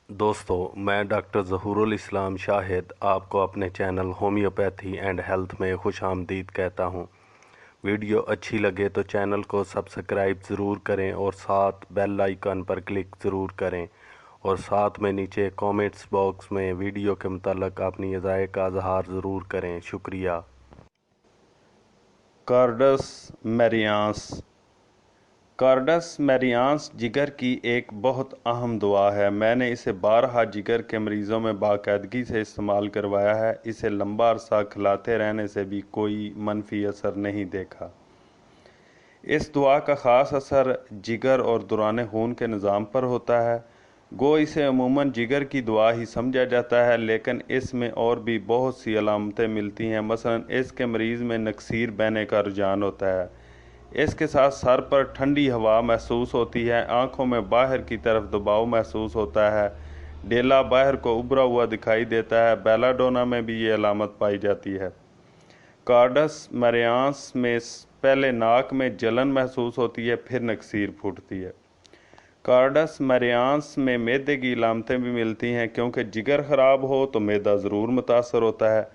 दोस्तों, मैं डॉक्टर ज़हूरुल इस्लाम शाहिद आपको अपने चैनल होम्योपैथी एंड हेल्थ में खुशामदीद कहता हूँ। वीडियो अच्छी लगे तो चैनल को सब्सक्राइब ज़रूर करें और साथ बेल आइकन पर क्लिक ज़रूर करें और साथ में नीचे कमेंट्स बॉक्स में वीडियो के मुताल्लिक़ अपनी राय का इज़हार ज़रूर करें। शुक्रिया। कार्डस मैरियांस। कार्डस मैरियांस जिगर की एक बहुत अहम दुआ है। मैंने इसे बारहा जिगर के मरीज़ों में बाकायदगी से इस्तेमाल करवाया है। इसे लंबा अरसा खिलाते रहने से भी कोई मनफी असर नहीं देखा। इस दुआ का ख़ास असर जिगर और दौरान खून के निज़ाम पर होता है। गो इसे अमूमन जिगर की दुआ ही समझा जाता है, लेकिन इसमें और भी बहुत सी अलामतें मिलती हैं। मसलन इसके मरीज़ में नक्सीर बहने का रुझान होता है। इसके साथ सर पर ठंडी हवा महसूस होती है। आँखों में बाहर की तरफ दबाव महसूस होता है। डेला बाहर को उभरा हुआ दिखाई देता है। बेलाडोना में भी ये अलामत पाई जाती है। कार्डस मैरियांस में पहले नाक में जलन महसूस होती है, फिर नक्सीर फूटती है। कार्डस मैरियांस में मैदे की अलामतें भी मिलती हैं, क्योंकि जिगर ख़राब हो तो मैदा ज़रूर मुतासर होता है।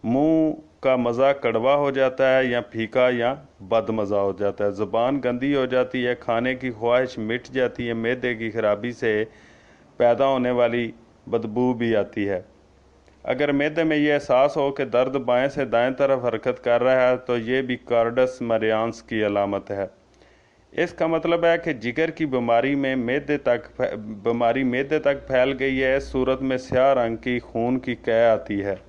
मुंह का मज़ा कड़वा हो जाता है या फीका या बदमज़ा हो जाता है। ज़ुबान गंदी हो जाती है। खाने की ख्वाहिश मिट जाती है। मैदे की खराबी से पैदा होने वाली बदबू भी आती है। अगर मैदे में ये एहसास हो कि दर्द बाएं से दाएं तरफ हरकत कर रहा है तो ये भी कार्डस मैरियांस की अलामत है। इसका मतलब है कि जिगर की बीमारी मैदे तक फैल गई है। इस सूरत में स्याह रंग की खून की कै आती है।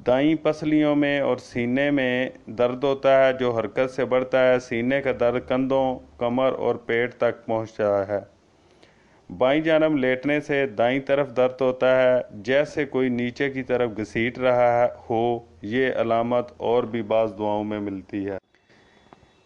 दाईं पसलियों में और सीने में दर्द होता है जो हरकत से बढ़ता है। सीने का दर्द कंधों, कमर और पेट तक पहुंचता है। बाईं जानब लेटने से दाईं तरफ दर्द होता है, जैसे कोई नीचे की तरफ घसीट रहा हो। ये अलामत और भी बाज़ दुआओं में मिलती है।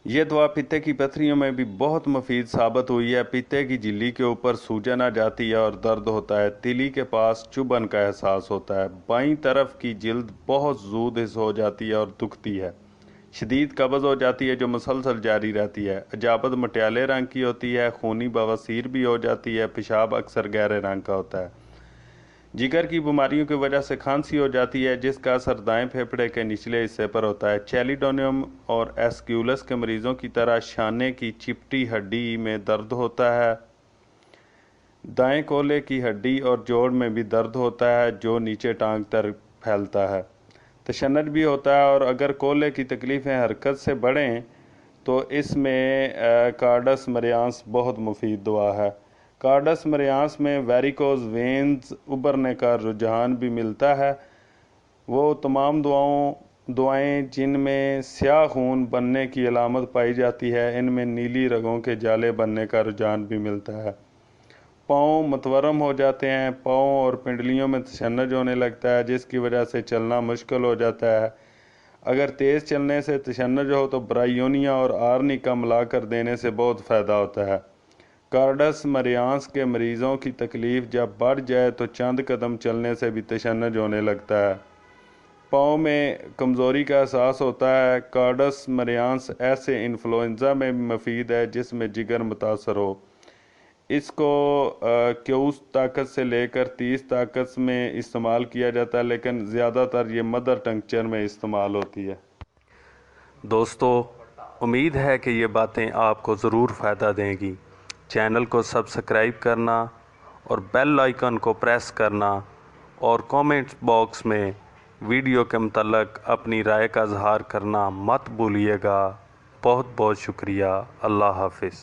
ये दुआ पित्ते की पथरियों में भी बहुत मुफीद साबित हुई है। पित्ते की झिल्ली के ऊपर सूजन आ जाती है और दर्द होता है। तिली के पास चुभन का एहसास होता है। बाईं तरफ की जिल्द बहुत ज़ूद हिस्स हो जाती है और दुखती है। शदीद कब्ज़ हो जाती है जो मुसलसल जारी रहती है। अजाबत मटियाले रंग की होती है। खूनी बवासीर भी हो जाती है। पेशाब अक्सर गहरे रंग का होता है। जिगर की बीमारियों की वजह से खांसी हो जाती है, जिसका असर दाएं फेफड़े के निचले हिस्से पर होता है। चेलिडोनियम और एस्क्यूलस के मरीज़ों की तरह शाने की चिपटी हड्डी में दर्द होता है। दाएं कोले की हड्डी और जोड़ में भी दर्द होता है जो नीचे टांग तक फैलता है। तशन्नुज भी होता है, और अगर कोले की तकलीफ़ें हरकत से बढ़ें तो इसमें कार्डस मैरियांस बहुत मुफीद दुआ है। कार्डस मैरियांस में वेरिकोज वेन्स उभरने का रुझान भी मिलता है। वो तमाम दुआएं जिनमें स्याह खून बनने की अलामत पाई जाती है, इनमें नीली रगों के जाले बनने का रुझान भी मिलता है। पाँव मतवरम हो जाते हैं। पाँव और पिंडलियों में तशन्नुज होने लगता है, जिसकी वजह से चलना मुश्किल हो जाता है। अगर तेज़ चलने से तशन्नुज हो तो ब्रायोनिया और आर्निका मिलाकर देने से बहुत फ़ायदा होता है। कार्डस मैरियांस के मरीज़ों की तकलीफ़ जब बढ़ जाए तो चंद कदम चलने से भी तशन्नुज होने लगता है। पाँव में कमज़ोरी का एहसास होता है। कार्डस मैरियांस ऐसे इन्फ्लुएंज़ा में भी मुफीद है जिसमें जिगर मुतासर हो। इसको क्यूस ताकत से लेकर 30 ताकत में इस्तेमाल किया जाता है, लेकिन ज़्यादातर ये मदर टंक्चर में इस्तेमाल होती है। दोस्तों, उम्मीद है कि ये बातें आपको ज़रूर फ़ायदा देंगी। चैनल को सब्सक्राइब करना और बेल आइकन को प्रेस करना और कमेंट्स बॉक्स में वीडियो के मुताल्लिक़ अपनी राय का इज़हार करना मत भूलिएगा। बहुत बहुत शुक्रिया। अल्लाह हाफ़िज़।